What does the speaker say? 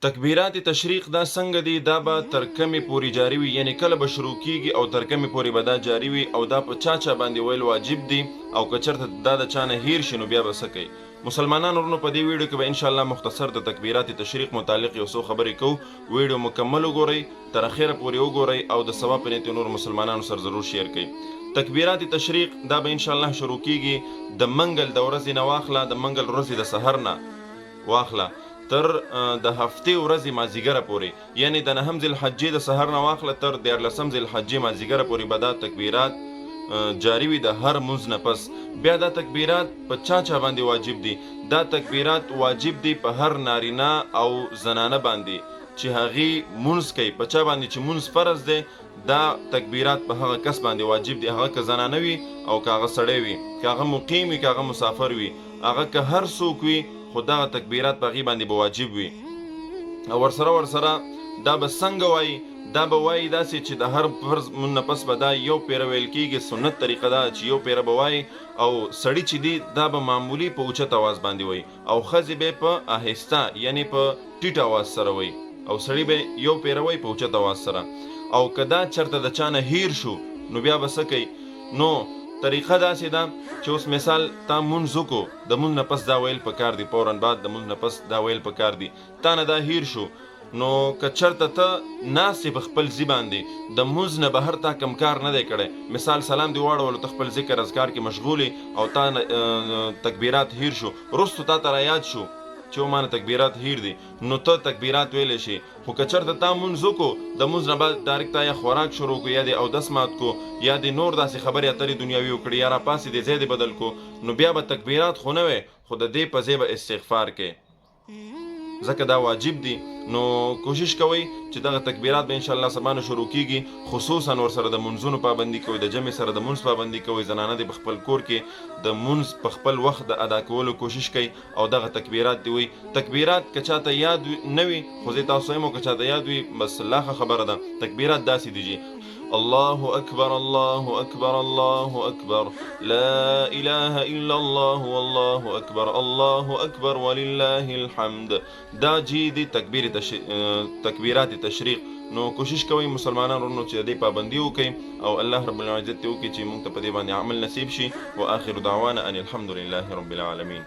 تکبیرات تشریق دا څنګه دي؟ دا به تر کمې پورې جاري وي، یعنی کله به شروع کیږي او تر کمې پورې به دا جاري وي او دا په چا باندې ویل واجب دي او که چېرته دا د چا نه هیر شي نو بیا به څه کوي. مسلمانانو ورونو په دې ویډیو کې به انشاءالله مختصر د تکبیرات تشریق متعلق یو څو خبرې کوو. ویډیو مکمل وګورئ، تر اخره پورې وګورئ او د ثواب په نیت نور مسلمانانو سره ضرور شیر کړئ. تکبیرات تشریق دا به انشاءالله شروع کیږي د منګل د ورځې نه واخله، د منګل ورځې د سحر نه واخله تر د هفتې ورځې مازدیګره پورې، یعنی د 9 ذوالحجې د سحر نه واخله تر 14 ذوالحجې مازدیګره پورې به دا تکبیرات جاری وي د هر مونځ نه پس. بیا دا تکبیرات په چا باندې واجب دي؟ دا تکبیرات واجب دي په هر نارینه او زنانه باندې چې هغې مونځ کوي. په چا باندې چې مونځ فرض دی دا تکبیرات په هغه کس باندې واجب دي، هغه که زنانه وي او که هغه سړی وي، که هغه مقیم وي که هغه مسافر وي، هغه که هر څوک وي خو دغه تکبیرات په هغې باندې به واجب وي. او ورسره دا به څنګه وایي؟ دا به وایي داسې چې د هر فرض مونځ نه پس به دا یو پیره ویل کېږي. سنت طریقه دا چې یو پیره به وایي او سړي چې دي دا به معمولي په اوچت اواز باندې وایي او ښځې به په آهسته یعنی په ټیټ اواز سره وایي او سړي به یو پیره وایي په اوچت اواز سره. او که دا چېرته د چا نه هیر شو نو بیا به څه کوي؟ نو طریقه داسې ده چې اوس مثال تا مونځ وکړو، د مونځ نه پس دا ویل پکار دي، فوراً بعد د مونځ نه پس دا ویل پکار دي. تا نه دا هیر شو نو که چېرته ته ناست یې په خپل ځي باندې د مونځ نه بهر تا کم کار نه دی کړی، مثال سلام دې واړولو ته خپل ذکر اذکار کې مشغول او تا تکبیرات هیر شو، وروستو تا ته رایاد شو چې ما نه تکبیرات هیر دي نو ته تکبیرات ویلی شي. خو که چېرته تا مونځ وکړو د مونځ نه بعد ډایرکټ تا یا خوراک شروع کړو یا دې اودس مات کړو یا دې نور داسې خبرې اترې دنیاوي وکړي یا راپاسې دې ځای دې بدل کړو نو بیا به تکبیرات خو نه وی خو د دې په ځای به استغفار کوې ځکه دا واجب دي. نو کوشش کوئ چې دغه تکبیرات به انشاءالله سبا نه شروع کیږي. خصوصا ورسره د منځونو پابندي کوئ، د جمع سره د مونځ پابندي کوئ، زنانه دې په خپل کور کې د مونځ په خپل وخت د ادا کولو کوشش کوئ او دغه تکبیرات دې وایي. تکبیرات که چاته یاد نه وي خو زه تاسو وایم که چاته یاد وي بس الله ښه خبره ده. تکبیرات داسې دي چې الله اکبر الله اکبر الله اکبر لا اله الا الله والله اکبر الله اکبر ولله الحمد. دا جی دی تکبیرات تشریق. نو کوشش کوئ مسلمانانو ورونو چې د دې پابندي وکړئ او الله رب العزت دې وکړي چې موږ ته په دې باندې عمل نصیب شي. واخر دعوانا ان الحمد لله رب العالمین.